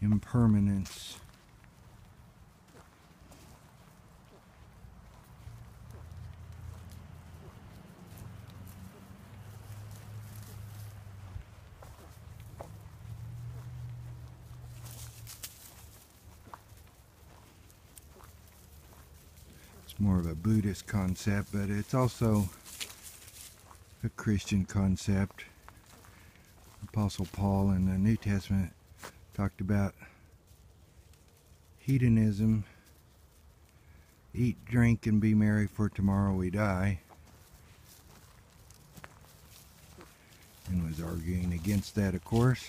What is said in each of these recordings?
Impermanence. It's more of a Buddhist concept, but it's also a Christian concept. Apostle Paul in the New Testament talked about hedonism, eat, drink, and be merry, for tomorrow we die, and was arguing against that, of course.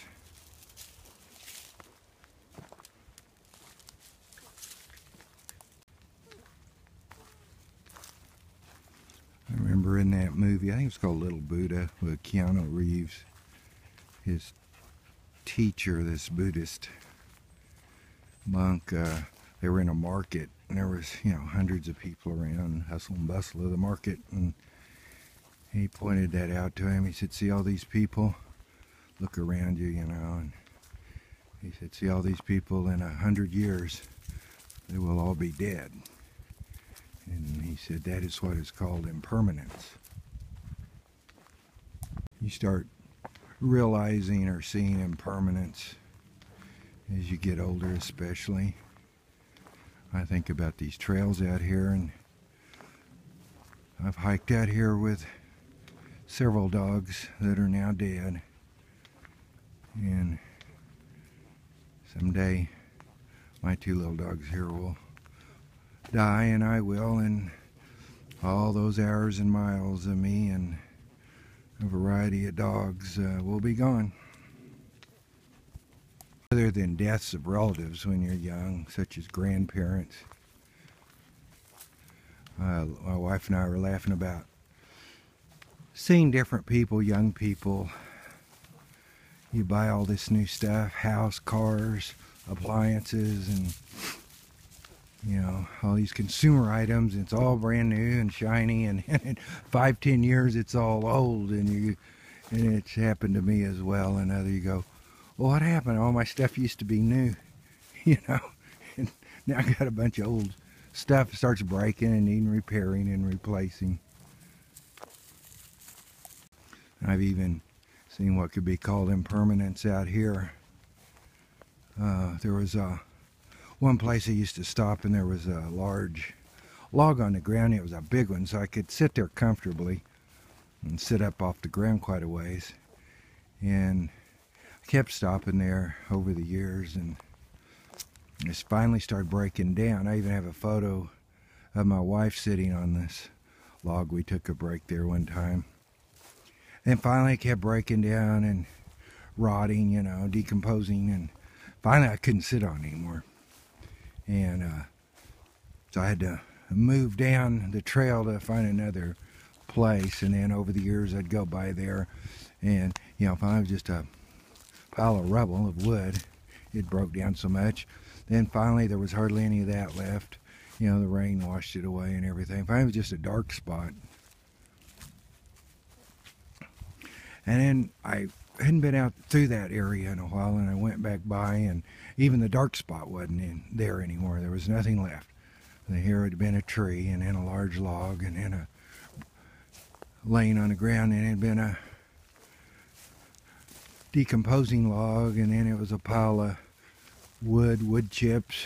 I remember in that movie, I think it's called Little Buddha, with Keanu Reeves, his teacher, this Buddhist monk, they were in a market, and there was, hundreds of people around, hustle and bustle of the market, and he pointed that out to him. He said, see all these people? Look around you, and he said, see all these people, in 100 years, they will all be dead. And he said, that is what is called impermanence. You start realizing or seeing impermanence as you get older, especially. I think about these trails out here, and I've hiked out here with several dogs that are now dead, and someday my 2 little dogs here will die, and I will, and all those hours and miles of me and a variety of dogs will be gone. Other than deaths of relatives when you're young, such as grandparents. My wife and I were laughing about seeing different people, young people. You buy all this new stuff, house, cars, appliances, and all these consumer items. It's all brand new and shiny, and in 5-10 years it's all old, and it's happened to me as well. And you go, well, what happened? All my stuff used to be new, and now I got a bunch of old stuff that starts breaking and needing repairing and replacing. I've even seen what could be called impermanence out here. There was one place I used to stop, and there was a large log on the ground. It was a big one, so I could sit there comfortably and sit up off the ground quite a ways. And I kept stopping there over the years, and it finally started breaking down. I even have a photo of my wife sitting on this log. We took a break there one time. And finally it kept breaking down and rotting, decomposing, and finally I couldn't sit on it anymore. And so I had to move down the trail to find another place, and then over the years I'd go by there, and finally it was just a pile of rubble, of wood. It broke down so much. Then finally there was hardly any of that left. The rain washed it away and everything. Finally it was just a dark spot. And then I hadn't been out through that area in a while, and I went back by, and even the dark spot wasn't in there anymore. There was nothing left. And here had been a tree, and then a large log, and then a laying on the ground, and it had been a decomposing log, and then it was a pile of wood chips,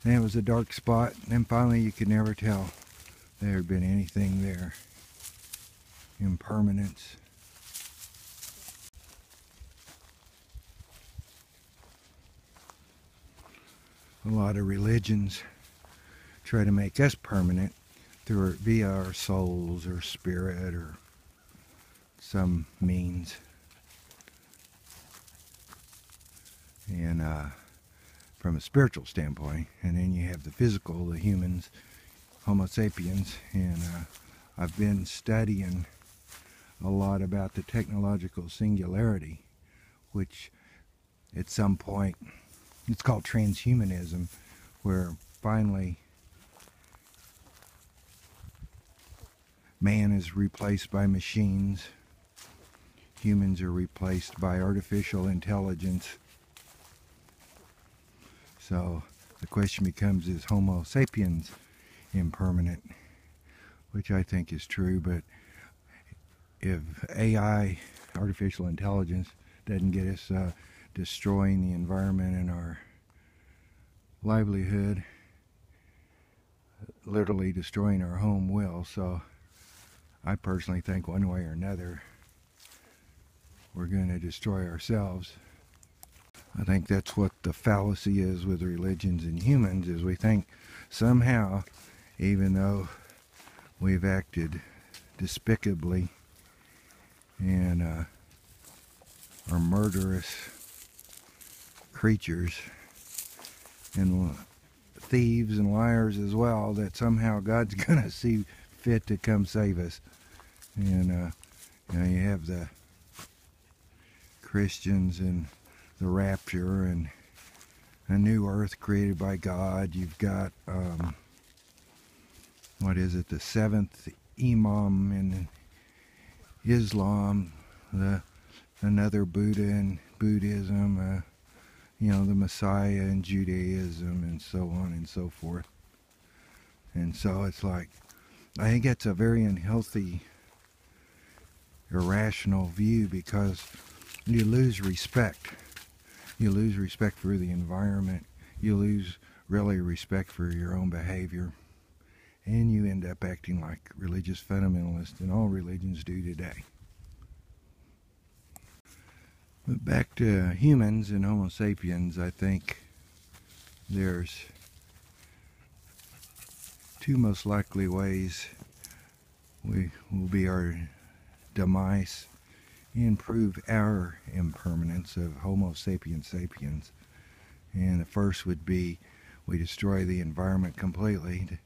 and it was a dark spot, and then finally you could never tell there had been anything there. Impermanence. A lot of religions try to make us permanent via our souls or spirit or some means. And from a spiritual standpoint, and then you have the physical, the humans, Homo sapiens, and I've been studying a lot about the technological singularity, which at some point, it's called transhumanism, where finally man is replaced by machines, humans are replaced by artificial intelligence, So the question becomes, is Homo sapiens impermanent? Which I think is true, but if AI, artificial intelligence, doesn't get us destroying the environment and our livelihood, literally destroying our home will. So I personally think one way or another we're going to destroy ourselves. I think that's what the fallacy is with religions and humans, is we think somehow, even though we've acted despicably and are murderous creatures and thieves and liars as well, that somehow God's going to see fit to come save us. And you have the Christians and the rapture and a new earth created by God. You've got what is it, the seventh Imam in Islam, another Buddha in Buddhism, the Messiah in Judaism, and so on and so forth. And so it's like, I think it's a very unhealthy, irrational view, because you lose respect. You lose respect for the environment. You lose really respect for your own behavior. And you end up acting like religious fundamentalists, and all religions do today. But back to humans and Homo sapiens, I think there's two most likely ways we will be our demise and prove our impermanence of Homo sapiens sapiens. And the first would be we destroy the environment completely,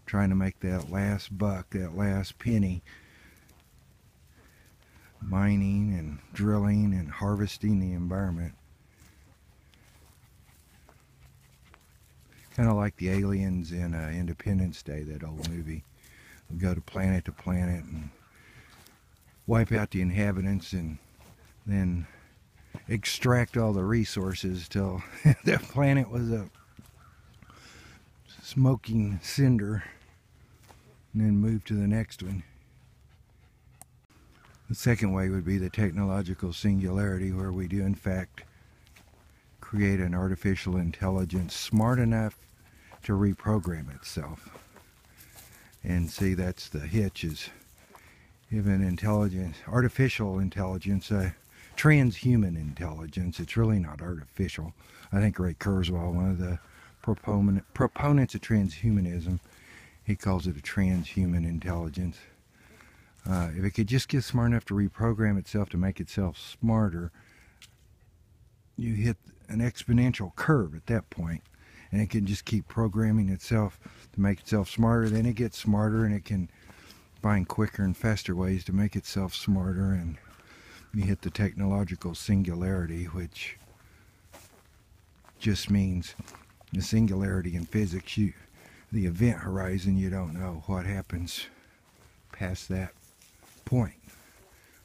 trying to make that last buck, that last penny, mining and drilling and harvesting the environment. Kind of like the aliens in Independence Day, that old movie. We go to planet and wipe out the inhabitants and then extract all the resources till the planet was a smoking cinder, and then move to the next one. The second way would be the technological singularity, where we do in fact create an artificial intelligence smart enough to reprogram itself. And see, that's the hitch, is if an artificial intelligence, transhuman intelligence, it's really not artificial. I think Ray Kurzweil, one of the proponents of transhumanism, he calls it a transhuman intelligence. If it could just get smart enough to reprogram itself to make itself smarter, you hit an exponential curve at that point, and it can just keep programming itself to make itself smarter. Then it gets smarter, and it can find quicker and faster ways to make itself smarter, and you hit the technological singularity, which just means the singularity in physics. The event horizon, you don't know what happens past that point.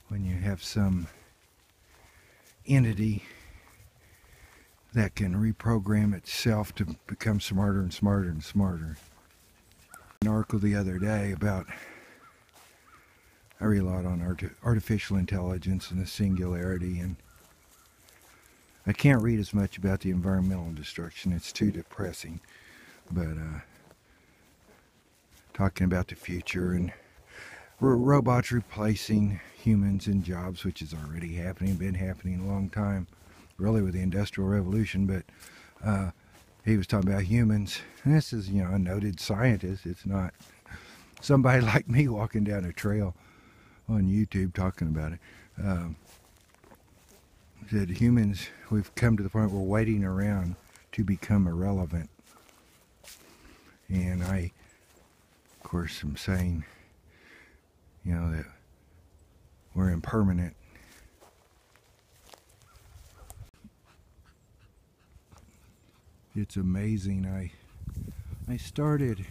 When you have some entity that can reprogram itself to become smarter and smarter and smarter. An article the other day about, I read a lot on artificial intelligence and the singularity, and I can't read as much about the environmental destruction, it's too depressing, but talking about the future and robots replacing humans in jobs, which is already happening, been happening a long time, really with the Industrial Revolution. But he was talking about humans, and this is, a noted scientist. It's not somebody like me walking down a trail on YouTube talking about it. Said humans, we've come to the point where we're waiting around to become irrelevant. And I, of course, am saying, that we're impermanent. It's amazing. I started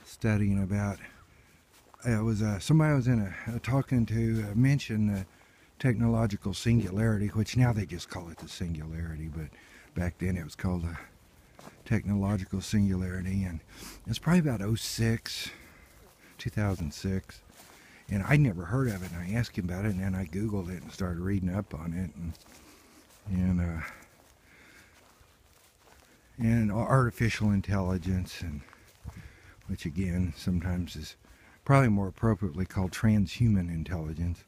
studying about, somebody I was in talking to mentioned the technological singularity, which now they just call it the singularity, but back then it was called technological singularity, and it's probably about 2006, and I'd never heard of it, and I asked him about it, and then I Googled it and started reading up on it, and artificial intelligence, and which again sometimes is probably more appropriately called transhuman intelligence.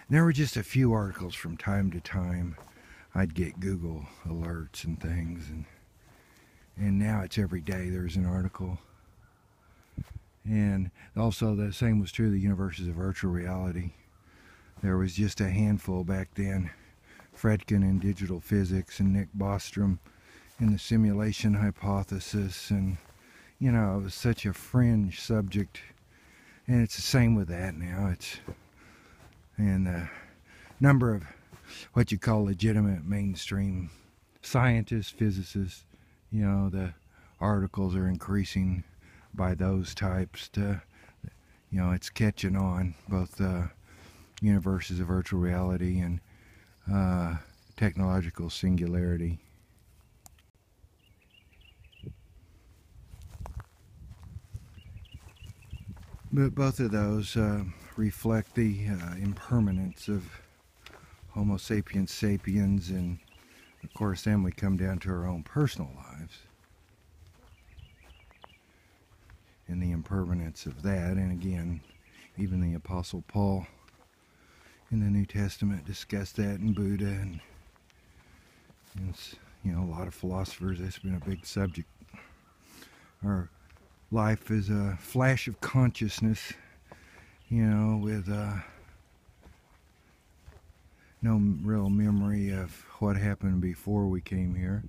There were just a few articles from time to time. I'd get Google alerts and things, and now it's every day there's an article. And also the same was true of the universes of virtual reality. There was just a handful back then. Fredkin in digital physics, and Nick Bostrom in the simulation hypothesis, and you know, it was such a fringe subject, and it's the same with that now. And the number of what you call legitimate mainstream scientists, physicists, you know, the articles are increasing by those types to, you know, it's catching on, both universes of virtual reality and technological singularity. But both of those reflect the impermanence of Homo sapiens sapiens, and of course then we come down to our own personal lives and the impermanence of that. And again, even the Apostle Paul in the New Testament discussed that, and Buddha, and you know, a lot of philosophers, that's been a big subject. Our life is a flash of consciousness, you know, with no real memory of what happened before we came here,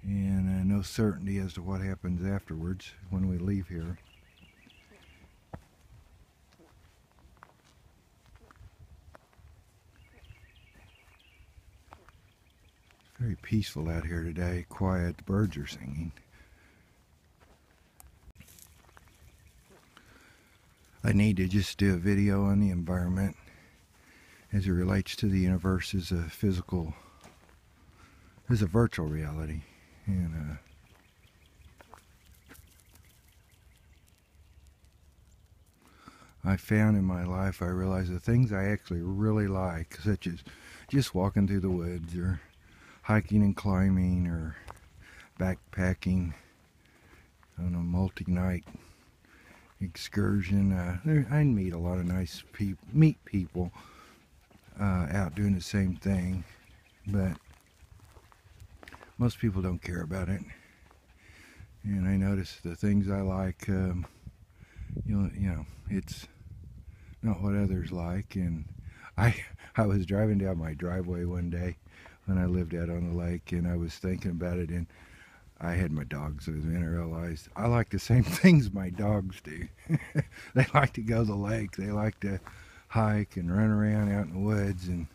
and no certainty as to what happens afterwards when we leave here. It's very peaceful out here today, quiet, the birds are singing. I need to just do a video on the environment as it relates to the universe as a physical, as a virtual reality. And I found in my life, I realized the things I actually really like, such as just walking through the woods, or hiking and climbing, or backpacking on a multi-night excursion. I meet a lot of nice people out doing the same thing, but most people don't care about it. And I notice the things I like, you know, it's not what others like. And I was driving down my driveway one day when I lived out on the lake, and I was thinking about it, and I had my dogs with me, and I realized I like the same things my dogs do. They like to go to the lake, they like to hike and run around out in the woods, and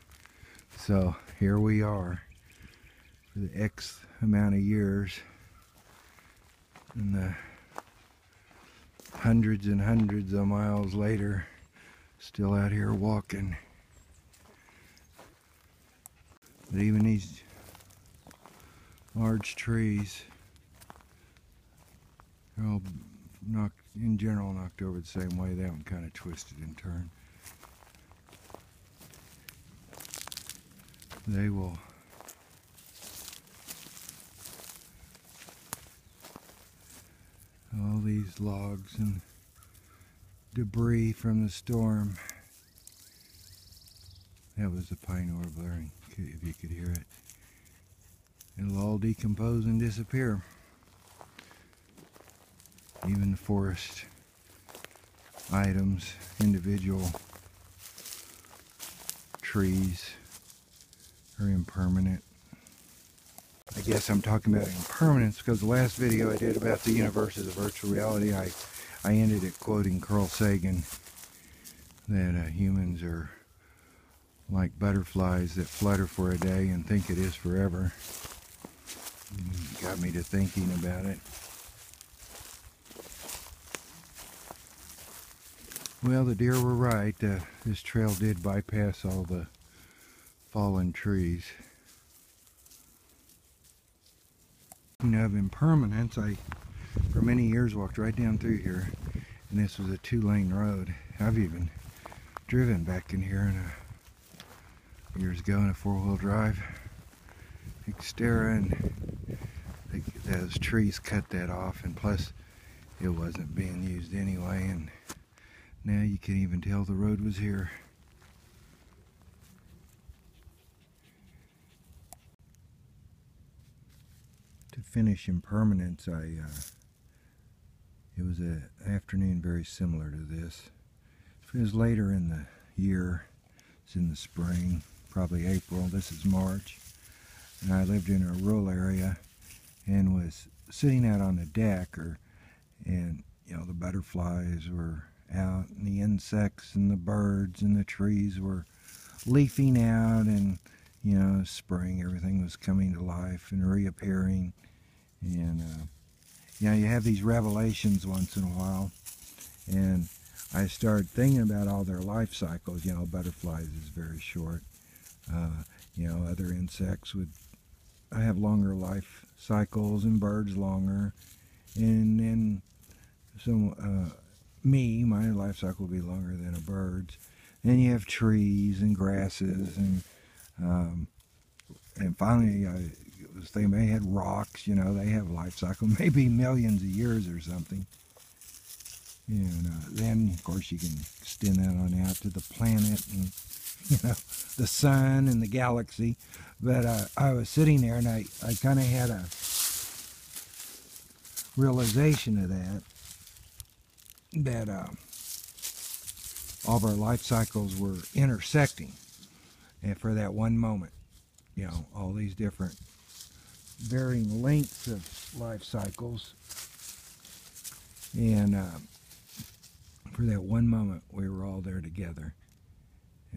so here we are for the X amount of years, and the hundreds and hundreds of miles later, still out here walking. But even these large trees, they're all in general knocked over the same way. That one kind of twisted and turned. They will all these logs and debris from the storm. That was the pine warbler, if you could hear it. It'll all decompose and disappear. Even the forest items, individual trees are impermanent. I guess I'm talking about impermanence because the last video I did about the universes of virtual reality, I ended it quoting Carl Sagan that humans are like butterflies that flutter for a day and think it is forever. It got me to thinking about it. Well, the deer were right. This trail did bypass all the fallen trees. speaking of impermanence, I for many years walked right down through here, and this was a 2-lane road. I've even driven back in here years ago in a 4-wheel drive Xterra, and those trees cut that off, and plus it wasn't being used anyway, and now you can even tell the road was here. To finish Impermanence, it was an afternoon very similar to this. It was later in the year. It's in the spring, probably April. This is March. And I lived in a rural area and was sitting out on the deck, and you know, the butterflies were out, and the insects and the birds and the trees were leafing out, and you know, spring, everything was coming to life and reappearing. And you know, you have these revelations once in a while, and I started thinking about all their life cycles. You know, butterflies is very short. You know, other insects would have longer life cycles, and birds longer, and then my life cycle will be longer than a bird's. Then you have trees and grasses, and finally I was thinking they had rocks. You know, they have life cycle, maybe millions of years or something. And then, of course, you can extend that on out to the planet and, you know, the sun and the galaxy. But I was sitting there, and I kind of had a realization of that all of our life cycles were intersecting, and for that one moment, you know, all these different varying lengths of life cycles, and for that one moment we were all there together,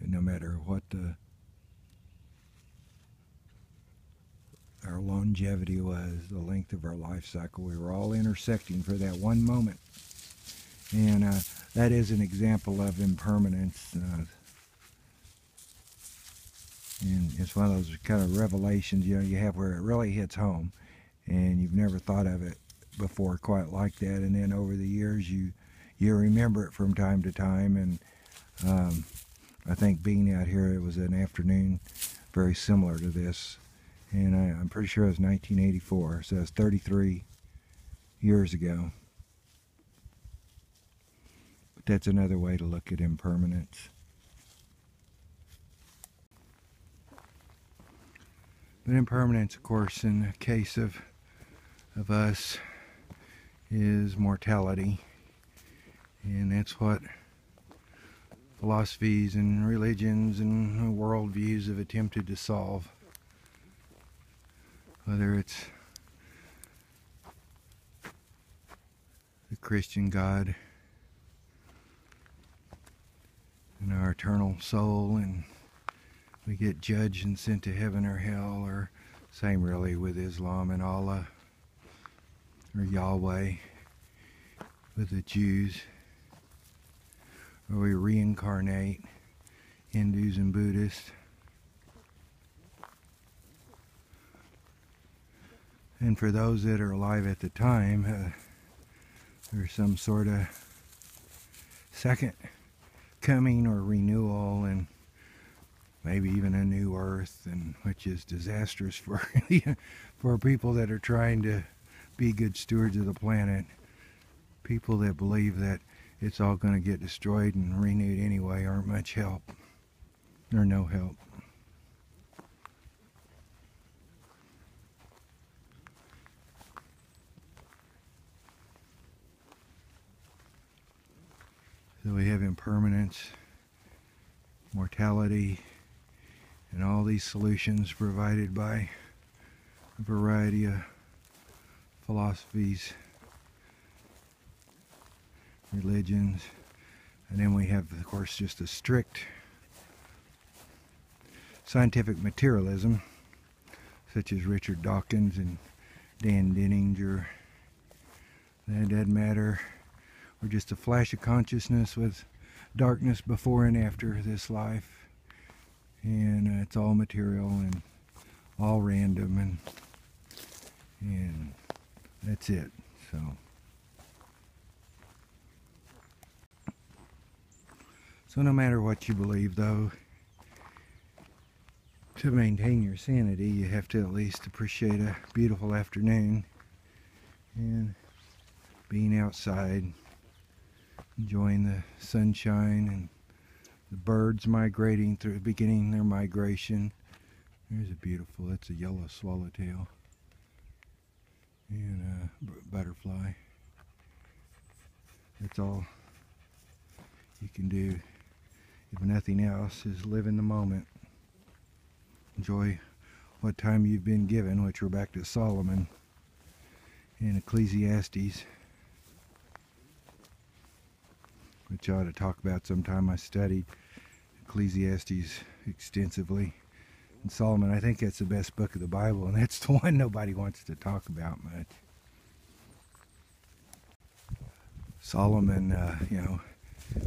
and no matter what our longevity was, the length of our life cycle, we were all intersecting for that one moment. And that is an example of impermanence, and it's one of those kind of revelations, you know, you have where it really hits home, and you've never thought of it before quite like that, and then over the years you remember it from time to time. And I think being out here, it was an afternoon very similar to this, and I'm pretty sure it was 1984, so it's 33 years ago. But that's another way to look at impermanence. But impermanence, of course, in the case of us, is mortality, and that's what philosophies and religions and worldviews have attempted to solve. Whether it's the Christian God and our eternal soul, and we get judged and sent to heaven or hell, or same really with Islam and Allah, or Yahweh with the Jews, or we reincarnate, Hindus and Buddhists. And for those that are alive at the time, there's some sort of second coming or renewal, and maybe even a new earth, and which is disastrous for for people that are trying to be good stewards of the planet. People that believe that it's all going to get destroyed and renewed anyway aren't much help, or no help. So we have impermanence, mortality, and all these solutions provided by a variety of philosophies, religions, and then we have, of course, just a strict scientific materialism, such as Richard Dawkins and Dan Denninger. That doesn't matter. We're just a flash of consciousness with darkness before and after this life, and it's all material and all random, and That's it. So no matter what you believe, though, to maintain your sanity, you have to at least appreciate a beautiful afternoon and being outside, enjoying the sunshine and the birds migrating through, beginning their migration. There's a beautiful, that's a yellow swallowtail and a butterfly. That's all you can do, if nothing else, is live in the moment. Enjoy what time you've been given, which we're back to Solomon in Ecclesiastes, which I ought to talk about sometime. I studied Ecclesiastes extensively. And Solomon, I think that's the best book of the Bible, and that's the one nobody wants to talk about much. Solomon,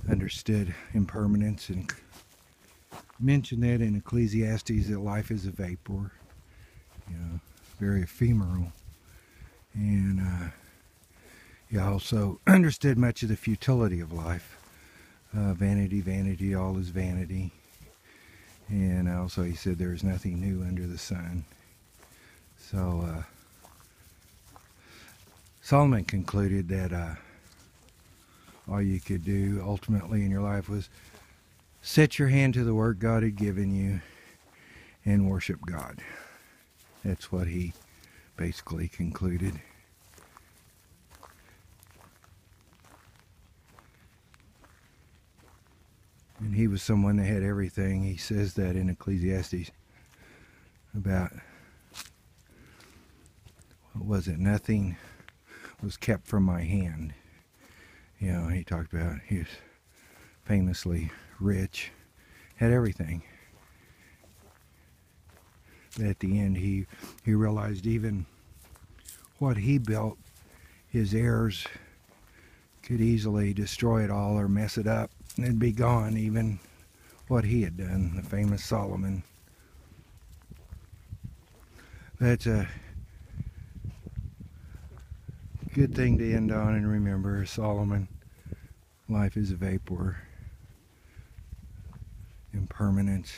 understood impermanence and mentioned that in Ecclesiastes, that life is a vapor, very ephemeral. And he also understood much of the futility of life. Vanity, vanity, all is vanity. And also he said there is nothing new under the sun. So Solomon concluded that all you could do ultimately in your life was set your hand to the work God had given you and worship God. That's what he basically concluded. And he was someone that had everything. He says that in Ecclesiastes about, what was it, nothing was kept from my hand. He talked about he was famously rich, had everything. But at the end he realized even what he built, his heirs could easily destroy it all or mess it up, and it'd be gone, even what he had done, the famous Solomon. That's a good thing to end on and remember, Solomon. Life is a vapor. Impermanence.